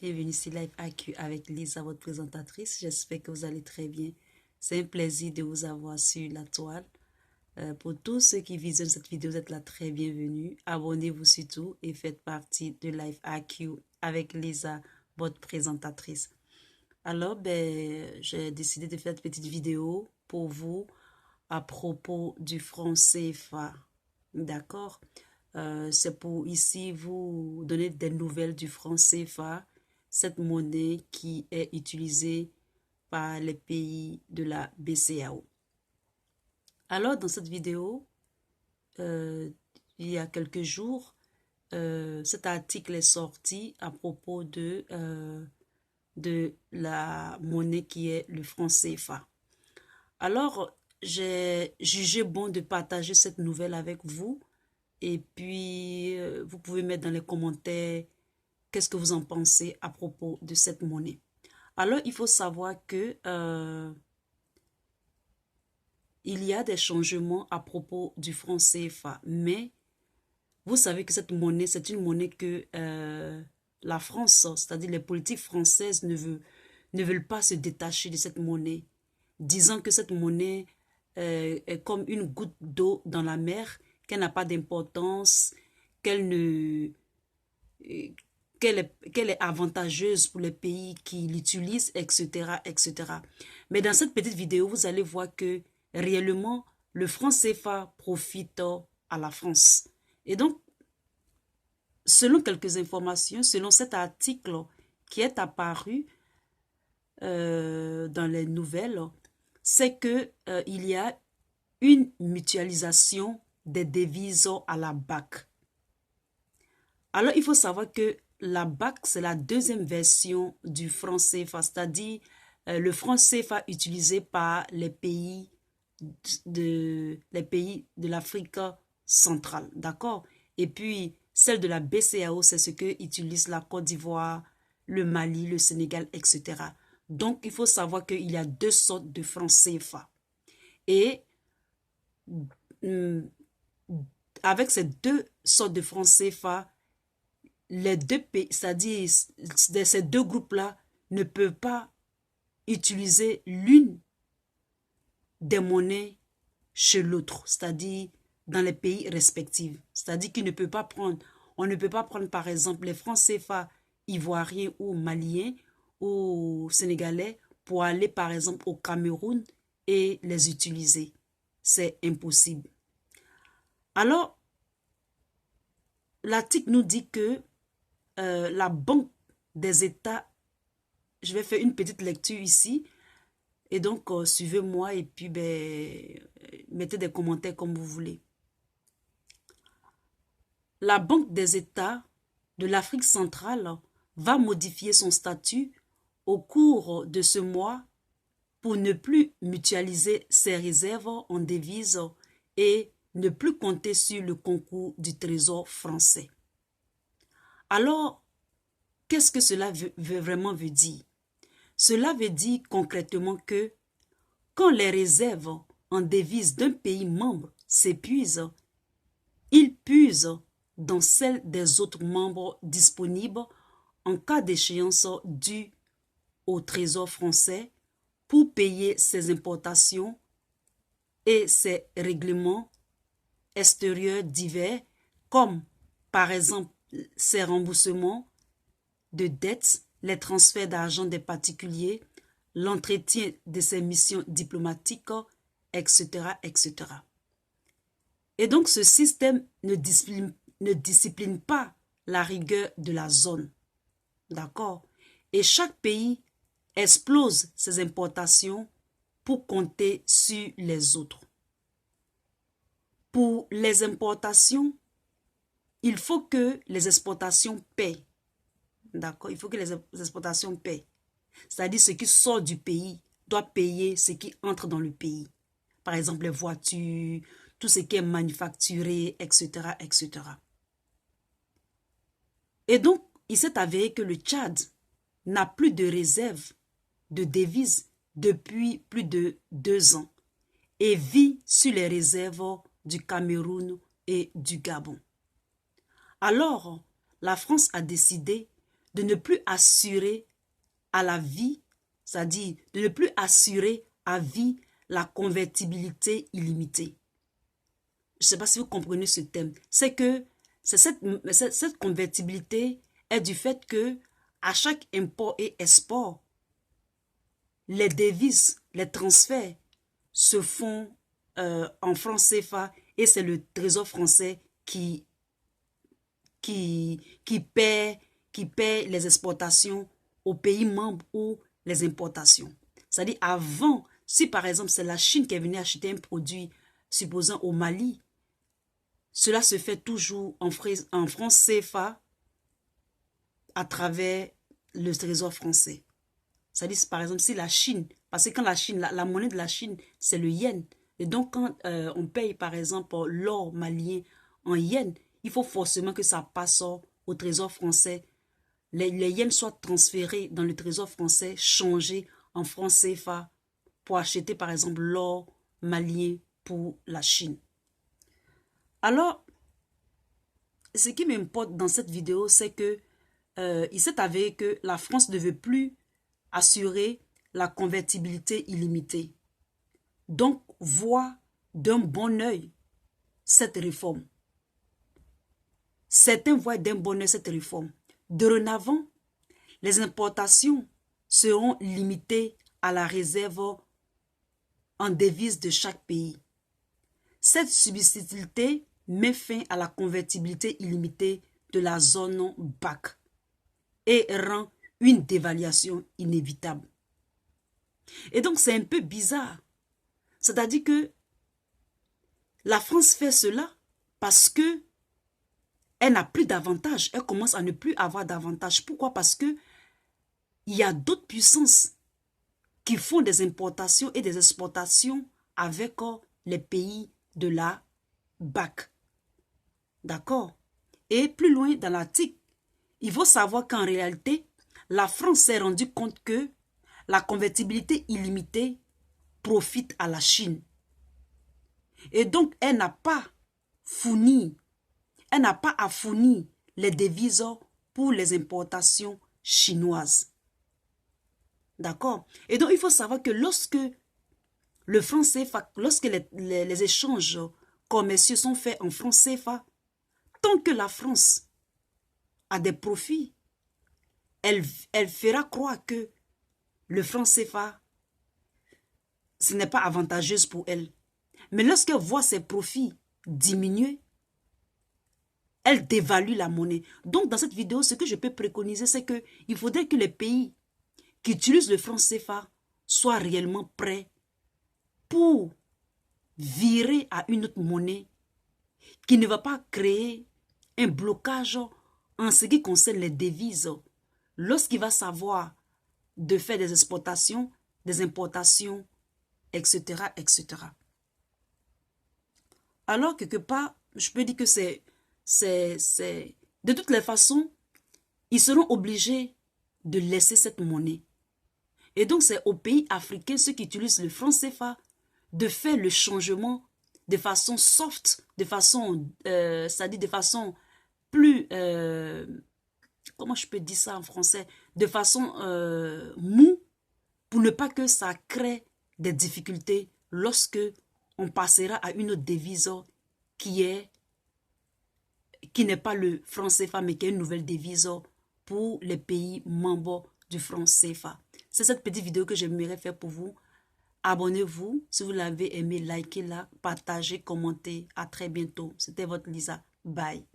Bienvenue sur Live AQ avec Lisa, votre présentatrice. J'espère que vous allez très bien. C'est un plaisir de vous avoir sur la toile. Pour tous ceux qui visionnent cette vidéo, vous êtes la très bienvenue. Abonnez-vous surtout et faites partie de Live AQ avec Lisa, votre présentatrice. Alors, j'ai décidé de faire une petite vidéo pour vous à propos du franc CFA. D'accord? C'est pour ici vous donner des nouvelles du franc CFA, cette monnaie qui est utilisée par les pays de la BCAO. Alors, dans cette vidéo, il y a quelques jours, cet article est sorti à propos de la monnaie qui est le franc CFA. Alors, j'ai jugé bon de partager cette nouvelle avec vous. Et puis, vous pouvez mettre dans les commentaires qu'est-ce que vous en pensez à propos de cette monnaie. Alors, il faut savoir que il y a des changements à propos du franc CFA. Mais vous savez que cette monnaie, c'est une monnaie que la France, c'est-à-dire les politiques françaises ne veulent pas se détacher de cette monnaie, disant que cette monnaie est comme une goutte d'eau dans la mer, qu'elle n'a pas d'importance, qu'elle ne, qu'elle est avantageuse pour les pays qui l'utilisent, etc., etc. Mais dans cette petite vidéo, vous allez voir que réellement, le franc CFA profite à la France. Et donc, selon quelques informations, selon cet article qui est apparu dans les nouvelles, c'est que il y a une mutualisation des devises à la BAC. Alors, il faut savoir que la BAC, c'est la deuxième version du franc CFA, c'est-à-dire le franc CFA utilisé par les pays de l'Afrique centrale, d'accord? Et puis, celle de la BCAO, c'est ce que utilisent la Côte d'Ivoire, le Mali, le Sénégal, etc. Donc, il faut savoir qu'il y a deux sortes de francs CFA. Et avec ces deux sortes de francs CFA, les deux pays, c'est-à-dire ces deux groupes-là, ne peuvent pas utiliser l'une des monnaies chez l'autre, c'est-à-dire dans les pays respectifs. C'est-à-dire qu'on ne peut pas prendre par exemple les francs CFA ivoiriens ou maliens ou sénégalais pour aller par exemple au Cameroun et les utiliser. C'est impossible. Alors, l'article nous dit que la Banque des États, je vais faire une petite lecture ici, et donc suivez-moi et puis mettez des commentaires comme vous voulez. La Banque des États de l'Afrique centrale va modifier son statut au cours de ce mois pour ne plus mutualiser ses réserves en devises et ne plus compter sur le concours du Trésor français. Alors, qu'est-ce que cela vraiment veut dire? Cela veut dire concrètement que quand les réserves en devises d'un pays membre s'épuisent, il puise dans celles des autres membres disponibles en cas d'échéance due au Trésor français pour payer ses importations et ses règlements extérieurs divers, comme par exemple ses remboursements de dettes, les transferts d'argent des particuliers, l'entretien de ses missions diplomatiques, etc., etc. Et donc, ce système ne discipline pas la rigueur de la zone. D'accord? Et chaque pays explose ses importations pour compter sur les autres. Pour les importations, il faut que les exportations paient. D'accord? Il faut que les exportations paient. C'est-à-dire ce qui sort du pays doit payer ce qui entre dans le pays. Par exemple, les voitures, tout ce qui est manufacturé, etc., etc. Et donc, il s'est avéré que le Tchad n'a plus de réserve de devises depuis plus de 2 ans et vit sur les réserves du Cameroun et du Gabon. Alors, la France a décidé de ne plus assurer à la vie, c'est-à-dire de ne plus assurer à vie la convertibilité illimitée. Je ne sais pas si vous comprenez ce thème. C'est que cette convertibilité est du fait que à chaque import et export, les devises, les transferts se font en francs CFA et c'est le Trésor français qui paie les exportations aux pays membres ou les importations. C'est-à-dire avant, si par exemple c'est la Chine qui est venue acheter un produit, supposons au Mali, cela se fait toujours en francs CFA à travers le Trésor français. C'est-à-dire par exemple si la Chine, parce que quand la Chine, la monnaie de la Chine c'est le yen, et donc quand on paye par exemple l'or malien en yen, il faut forcément que ça passe au Trésor français. Les yens soient transférés dans le Trésor français, changés en francs CFA pour acheter par exemple l'or malien pour la Chine. Alors, ce qui m'importe dans cette vidéo, c'est que il s'est avéré que la France ne veut plus assurer la convertibilité illimitée. Donc, voit d'un bon œil cette réforme. Certains voient d'un bon œil cette réforme. Dorénavant, les importations seront limitées à la réserve en devises de chaque pays. Cette substitutabilité met fin à la convertibilité illimitée de la zone BAC et rend une dévaluation inévitable. Et donc, c'est un peu bizarre. C'est-à-dire que la France fait cela parce que elle n'a plus d'avantages. Elle commence à ne plus avoir d'avantages. Pourquoi? Parce que il y a d'autres puissances qui font des importations et des exportations avec les pays de la BAC. D'accord? Et plus loin dans l'article, il faut savoir qu'en réalité, la France s'est rendue compte que la convertibilité illimitée profite à la Chine. Et donc, elle n'a pas à fournir les devises pour les importations chinoises. D'accord? Et donc, il faut savoir que lorsque le franc CFA, lorsque les échanges commerciaux sont faits en franc CFA, tant que la France a des profits, elle fera croire que le franc CFA, ce n'est pas avantageuse pour elle. Mais lorsqu'elle voit ses profits diminuer, elle dévalue la monnaie. Donc, dans cette vidéo, ce que je peux préconiser, c'est qu'il faudrait que les pays qui utilisent le franc CFA soient réellement prêts pour virer à une autre monnaie qui ne va pas créer un blocage en ce qui concerne les devises. Lorsqu'il va savoir de faire des exportations, des importations, etc., etc. Alors, quelque part, je peux dire que de toutes les façons, ils seront obligés de laisser cette monnaie. Et donc, c'est aux pays africains, ceux qui utilisent le franc CFA, de faire le changement de façon soft, de façon, c'est-à-dire de façon plus, comment je peux dire ça en français, de façon mou, pour ne pas que ça crée des difficultés lorsque on passera à une autre devise qui n'est pas le franc CFA, mais qui est une nouvelle devise pour les pays membres du franc CFA. C'est cette petite vidéo que j'aimerais faire pour vous. Abonnez-vous. Si vous l'avez aimé, likez-la, partagez, commentez. À très bientôt. C'était votre Lisa. Bye.